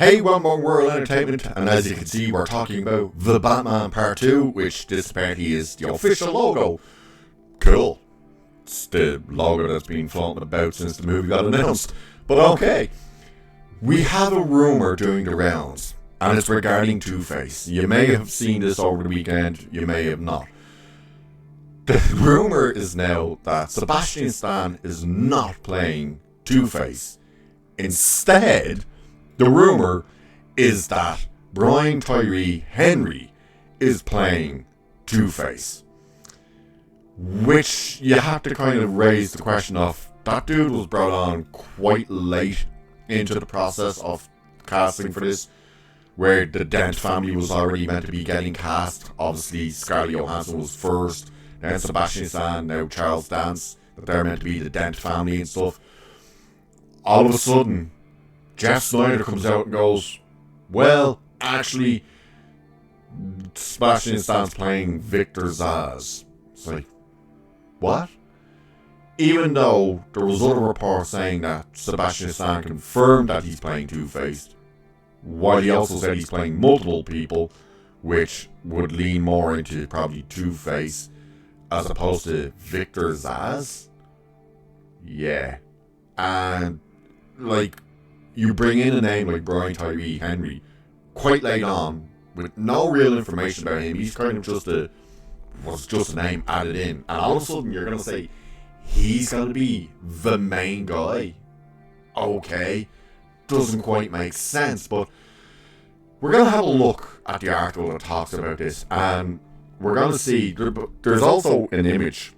Hey, one more World Entertainment, and as you can see, we're talking about The Batman Part 2, which this apparently is the official logo. Cool. It's the logo that's been floating about since the movie got announced. But okay. We have a rumour doing the rounds, and it's regarding Two-Face. You may have seen this over the weekend, you may have not. The rumour is now that Sebastian Stan is not playing Two-Face. Instead, the rumour is that Brian Tyree Henry is playing Two-Face. Which you have to kind of raise the question of, that dude was brought on quite late into the process of casting for this, where the Dent family was already meant to be getting cast. Obviously, Scarlett Johansson was first, then Sebastian Stan, now Charles Dance, that they're meant to be the Dent family and stuff. All of a sudden, Jeff Sneider comes out and goes, well, actually, Sebastian Stan's playing Victor Zsasz. It's like, what? Even though there was other reports saying that Sebastian Stan confirmed that he's playing Two-Face, while he also said he's playing multiple people, which would lean more into probably Two-Face as opposed to Victor Zsasz. Yeah. And, like, you bring in a name like Brian Tyree Henry quite late on with no real information about him. He's kind of just a name added in, and all of a sudden you're going to say he's going to be the main guy. Okay, doesn't quite make sense, but we're going to have a look at the article that talks about this, and we're going to see there's also an image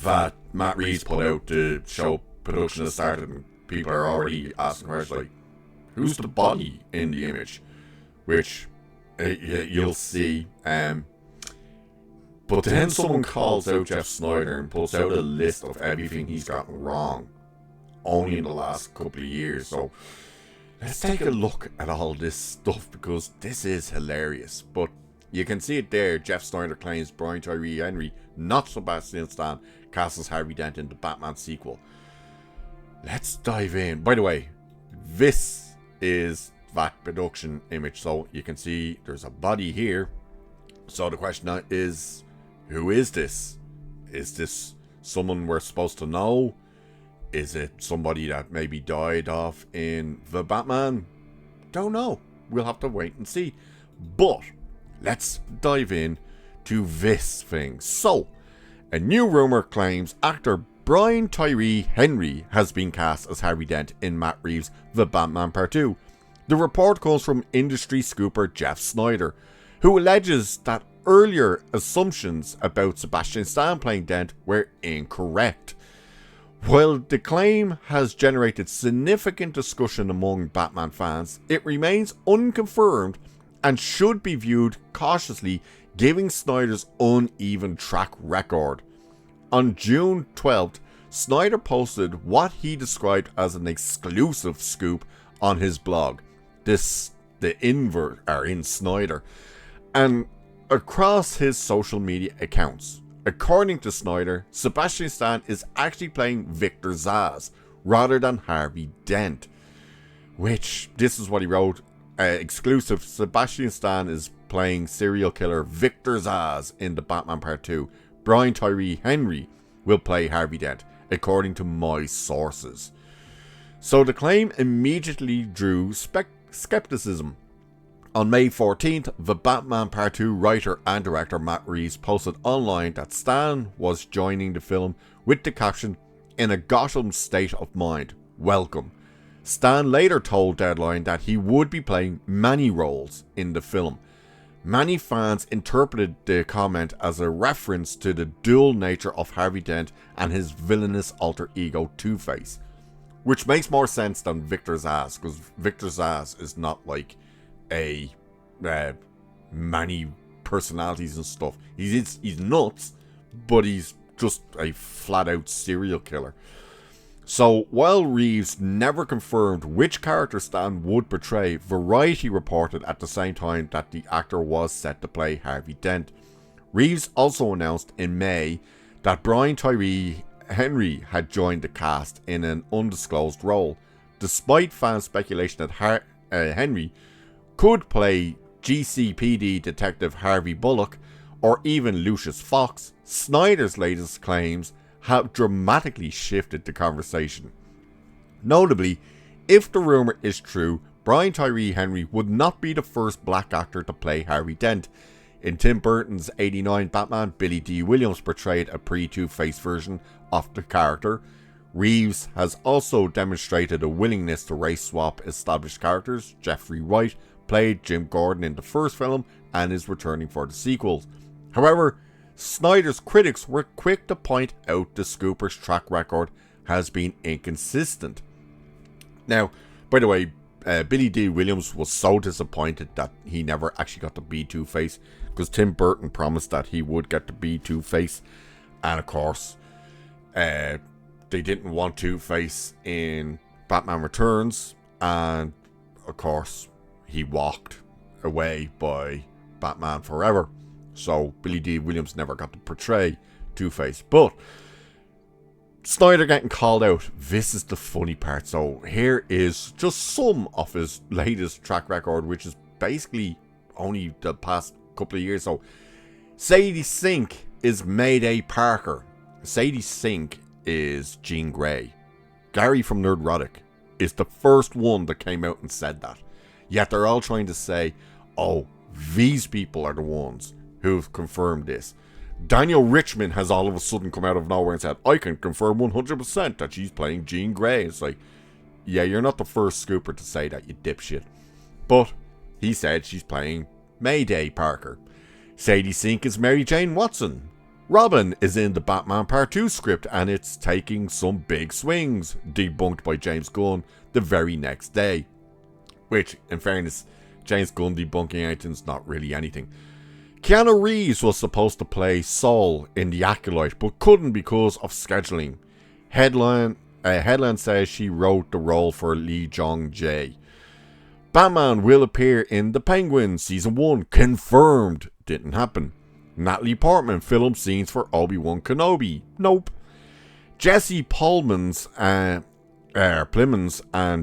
that Matt Reeves put out to show production has started, and people are already asking questions like, who's the body in the image? Which you'll see. But then someone calls out Jeff Sneider and puts out a list of everything he's gotten wrong only in the last couple of years. So let's take a look at all this stuff, because this is hilarious. But you can see it there. Jeff Sneider claims Brian Tyree Henry, not Sebastian Stan, casts as Harvey Dent in the Batman sequel. Let's dive in. By the way, this is that production image, so you can see there's a body here. So the question now is, who is this? Is this someone we're supposed to know? Is it somebody that maybe died off in The Batman? Don't know. We'll have to wait and see. But let's dive in to this thing. So, a new rumour claims actor Brian Tyree Henry has been cast as Harvey Dent in Matt Reeves' The Batman Part 2. The report comes from industry scooper Jeff Sneider, who alleges that earlier assumptions about Sebastian Stan playing Dent were incorrect. While the claim has generated significant discussion among Batman fans, it remains unconfirmed and should be viewed cautiously, given Snyder's uneven track record. On June 12th, Sneider posted what he described as an exclusive scoop on his blog, the invert are in Sneider, and across his social media accounts. According to Sneider, Sebastian Stan is actually playing Victor Zsasz rather than Harvey Dent. Which, this is what he wrote, exclusive, Sebastian Stan is playing serial killer Victor Zsasz in the Batman Part 2. Brian Tyree Henry will play Harvey Dent, according to my sources. So the claim immediately drew skepticism. On May 14th, the Batman Part 2 writer and director Matt Reeves posted online that Stan was joining the film with the caption, "In a Gotham state of mind, welcome." Stan later told Deadline that he would be playing many roles in the film. Many fans interpreted the comment as a reference to the dual nature of Harvey Dent and his villainous alter ego Two-Face, which makes more sense than Victor Zsasz, because Victor Zsasz is not like a many personalities and stuff. He's nuts, but he's just a flat out serial killer. So while Reeves never confirmed which character Stan would portray, Variety reported at the same time that the actor was set to play Harvey Dent. Reeves also announced in May that Brian Tyree Henry had joined the cast in an undisclosed role, despite fan speculation Henry could play GCPD Detective Harvey Bullock or even Lucius Fox, Sneider's latest claims have dramatically shifted the conversation. Notably, if the rumour is true, Brian Tyree Henry would not be the first black actor to play Harvey Dent. In Tim Burton's '89 Batman, Billy D. Williams portrayed a pre-Two-Face version of the character. Reeves has also demonstrated a willingness to race swap established characters. Jeffrey Wright played Jim Gordon in the first film and is returning for the sequels. However, Sneider's critics were quick to point out the Scooper's track record has been inconsistent. Now, by the way, Billy D. Williams was so disappointed that he never actually got to be Two-Face, because Tim Burton promised that he would get to be Two-Face, and of course, they didn't want Two-Face in Batman Returns, and of course, he walked away by Batman Forever. So Billy D. Williams never got to portray Two-Face. But Sneider getting called out, this is the funny part. So here is just some of his latest track record, which is basically only the past couple of years. So Sadie Sink is Mayday Parker. Sadie Sink is Jean Grey. Gary from Nerdrotic is the first one that came out and said that. Yet they're all trying to say, oh, these people are the ones who've confirmed this. Daniel Richman has all of a sudden come out of nowhere and said, I can confirm 100% that she's playing Jean Grey. It's like, yeah, you're not the first scooper to say that, you dipshit. But he said she's playing Mayday Parker. Sadie Sink is Mary Jane Watson. Robin is in the Batman Part 2 script and it's taking some big swings, debunked by James Gunn the very next day. Which, in fairness, James Gunn debunking anything's not really anything. Keanu Reeves was supposed to play Saul in The Acolyte, but couldn't because of scheduling. Headline says she wrote the role for Lee Jong-jae. Batman will appear in The Penguin Season 1. Confirmed. Didn't happen. Natalie Portman filmed scenes for Obi-Wan Kenobi. Nope. Jesse Plemons and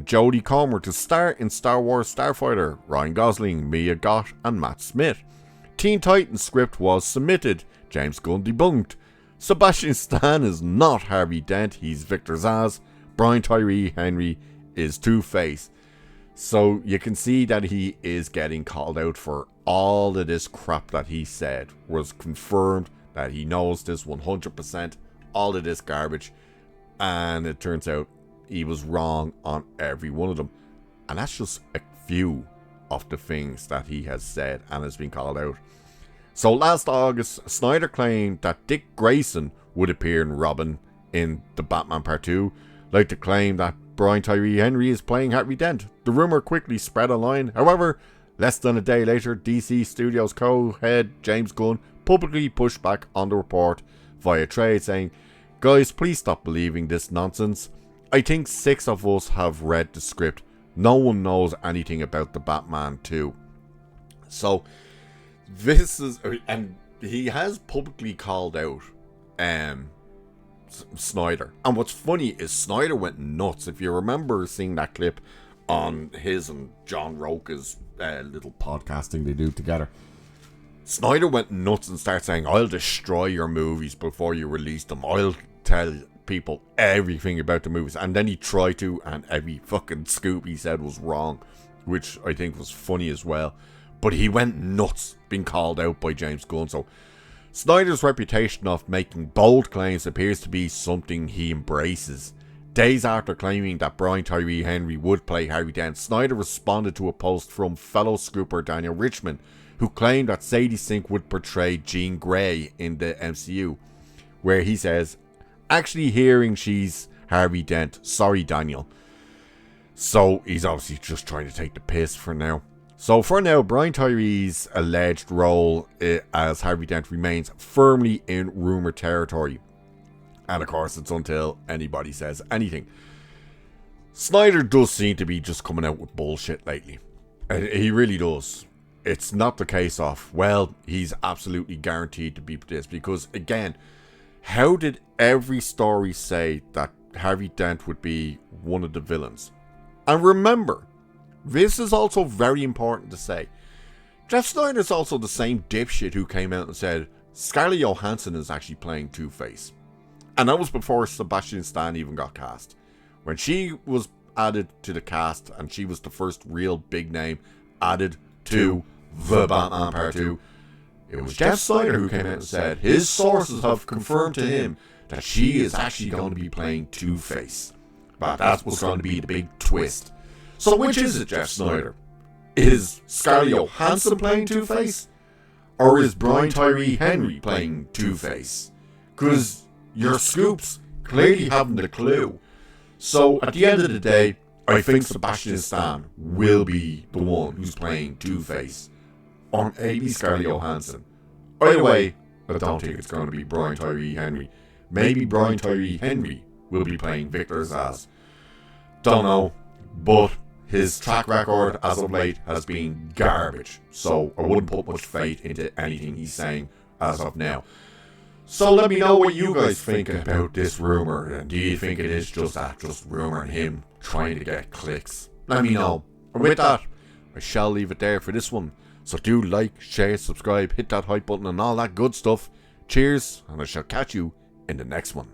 Jodie Comer to star in Star Wars Starfighter. Ryan Gosling, Mia Goth and Matt Smith. Teen Titans script was submitted. James Gunn debunked. Sebastian Stan is not Harvey Dent. He's Victor Zsasz. Brian Tyree Henry is Two-Face. So you can see that he is getting called out for all of this crap that he said. Was confirmed that he knows this 100%. All of this garbage. And it turns out he was wrong on every one of them. And that's just a few of the things that he has said and has been called out. So last August, Sneider claimed that Dick Grayson would appear in Robin in the Batman Part 2, like the claim that Brian Tyree Henry is playing Harvey Dent. The rumour quickly spread online. However, less than a day later, DC Studios co-head James Gunn publicly pushed back on the report via trade, saying, "Guys, please stop believing this nonsense. I think 6 of us have read the script. No one knows anything about the Batman 2. So, this is... And he has publicly called out Sneider. And what's funny is Sneider went nuts. If you remember seeing that clip on his and John Roca's little podcasting they do together, Sneider went nuts and started saying, I'll destroy your movies before you release them. I'll tell people everything about the movies. And then he tried to, and every fucking scoop he said was wrong, which I think was funny as well. But he went nuts being called out by James Gunn. So Sneider's reputation of making bold claims appears to be something he embraces. Days after claiming that Brian Tyree Henry would play Harvey Dent, Sneider responded to a post from fellow scooper Daniel Richman, who claimed that Sadie Sink would portray Jean Grey in the MCU, where he says, actually hearing she's Harvey Dent. Sorry, Daniel. So he's obviously just trying to take the piss for now. So for now, Brian Tyree's alleged role as Harvey Dent remains firmly in rumour territory. And of course, it's until anybody says anything. Sneider does seem to be just coming out with bullshit lately. He really does. It's not the case of, well, he's absolutely guaranteed to be this. Because again, how did every story say that Harvey Dent would be one of the villains? And remember, this is also very important to say. Jeff Sneider's also the same dipshit who came out and said Scarlett Johansson is actually playing Two-Face. And that was before Sebastian Stan even got cast. When she was added to the cast, and she was the first real big name added to The Batman Part 2, it was Jeff Sneider who came out and said his sources have confirmed to him that she is actually going to be playing Two-Face. But that was going to be the big twist. So which is it, Jeff Sneider? Is Scarlett Johansson playing Two-Face? Or is Brian Tyree Henry playing Two-Face? Because your scoops clearly haven't a clue. So at the end of the day, I think Sebastian Stan will be the one who's playing Two-Face. Or maybe Scarlett Johansson. Either way, I don't think it's going to be Brian Tyree Henry. Maybe Brian Tyree Henry will be playing Victor Zsasz. Don't know, but his track record as of late has been garbage, so I wouldn't put much faith into anything he's saying as of now. So let me know what you guys think about this rumour, and do you think it is just rumour and him trying to get clicks? Let me know. And with that, I shall leave it there for this one. So do like, share, subscribe, hit that hype button and all that good stuff. Cheers, and I shall catch you in the next one.